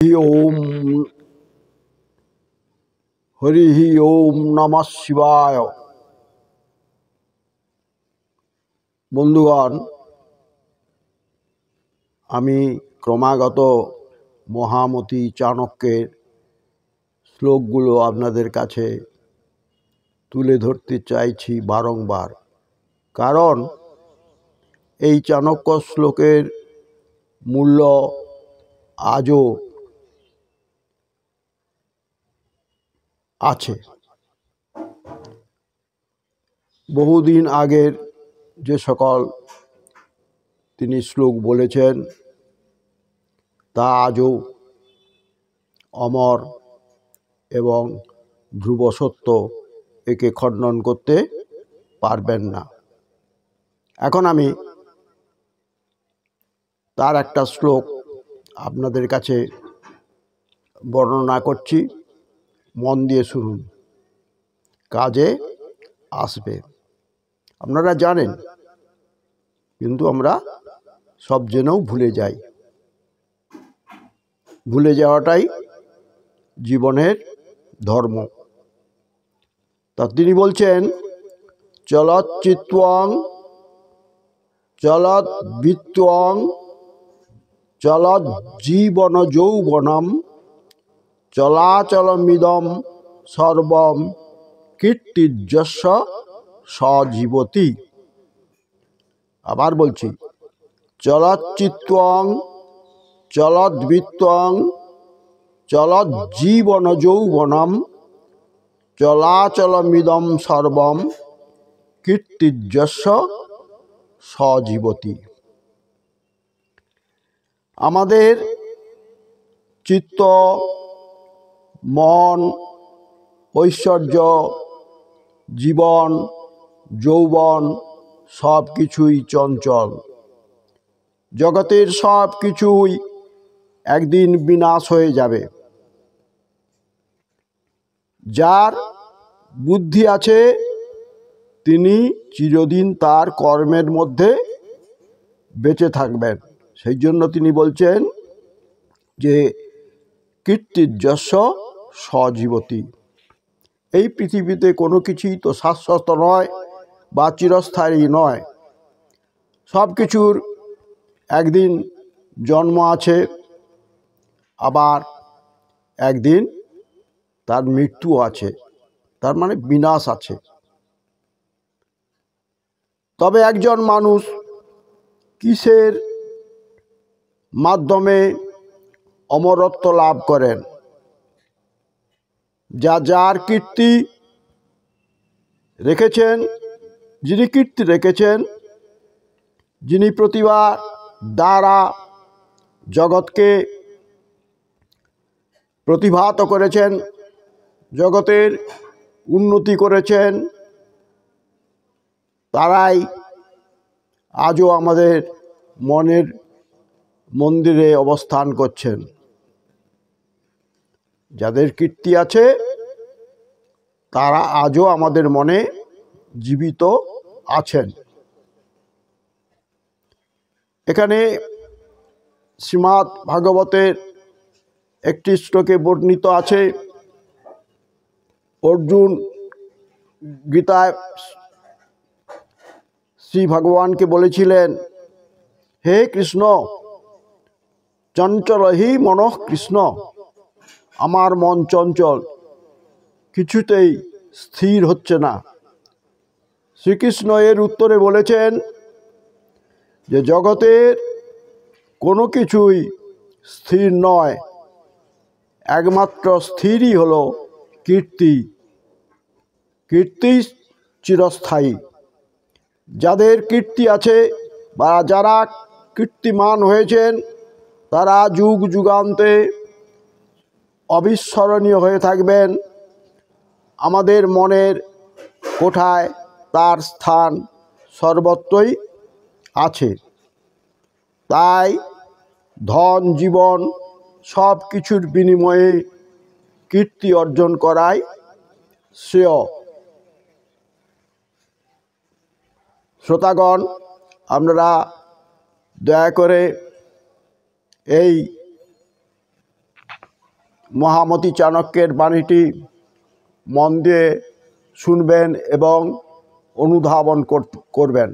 ओम हरि ओम नमः शिवाय। बंधुगण, आमी क्रमागत महामती चाणक्येर श्लोकगुलो आपनादेर काछे तुले धरते चाइछि बारंबार, कारण এই চাণক্য শ্লোকের মূল্য আজও আছে। বহুদিন আগের যে সকল তিনি শ্লোক বলেছেন তা আজও অমর এবং ধ্রুব সত্য, একে খণ্ডন করতে পারবেন না। এখন আমি তার একটা শ্লোক আপনাদের কাছে বর্ণনা করছি, মন দিয়ে শুনুন, কাজে আসবে। আপনারা জানেন, কিন্তু আমরা সব জেনেও ভুলে যাই। ভুলে যাওয়াটাই জীবনের ধর্ম। তা তিনি বলছেন, চলচ্চিত্বং চলদ্বিত্বং চলজ্জীবন যৌবনম চলাচলমিদম সর্বম কীর্তির্যস্য সজীবতি। আবার বলছি, চলচ্চিত্বং চলদ্বিত্বং চলজ্জীবন যৌবনম চলাচলমিদম সর্বম কীর্তির্যস্য সজীবতি। আমাদের চিত্ত, মন, ঐশ্বর্য, জীবন, যৌবন সব কিছুই চঞ্চল। জগতের সব কিছুই একদিন বিনাশ হয়ে যাবে। যার বুদ্ধি আছে তিনি চিরদিন তার কর্মের মধ্যে বেঁচে থাকবেন। সেই জন্য তিনি বলছেন যে কীর্তির্যস্য সজীবতি। এই পৃথিবীতে কোনো কিছুই তো শাশ্বত নয় বা চিরস্থায়ী নয়। সব কিছুর একদিন জন্ম আছে, আবার একদিন তার মৃত্যু আছে, তার মানে বিনাশ আছে। তবে একজন মানুষ কিসের মাধ্যমে অমরত্ব লাভ করেন? যার কীর্তি রেখেছেন, যিনি কীর্তি রেখেছেন, যিনি প্রতিভা দ্বারা জগৎকে প্রতিভাত করেছেন, জগতের উন্নতি করেছেন, তারাই আজও আমাদের মনের মন্দিরে অবস্থান করছেন। যাদের কীর্তি আছে তারা আজও আমাদের মনে জীবিত আছেন। এখানে শ্রীমদ্ ভাগবতের একটি শ্লোকে বর্ণিত আছে, অর্জুন গীতায় শ্রী ভগবানকে বলেছিলেন, হে কৃষ্ণ, চঞ্চল হি মনঃ কৃষ্ণ, আমার মন চঞ্চল, কিছুতেই স্থির হচ্ছে না। শ্রীকৃষ্ণ এর উত্তরে বলেছেন যে জগতের কোনো কিছুই স্থির নয়, একমাত্র স্থিরই হলো কীর্তি। কীর্তি চিরস্থায়ী। যাদের কীর্তি আছে বা যারা কীর্তিমান হয়েছেন তারা যুগ যুগান্তে অবিস্মরণীয় হয়ে থাকবেন। আমাদের মনের কোঠায় তার স্থান সর্বত্রই আছে। তাই ধন, জীবন সব কিছুর বিনিময়ে কীর্তি অর্জন করাই শ্রেয়। শ্রোতাগণ, আপনারা দয়া করে এই মহামতি চাণক্যের বাণীটি মন দিয়ে শুনবেন এবং অনুধাবন করবেন।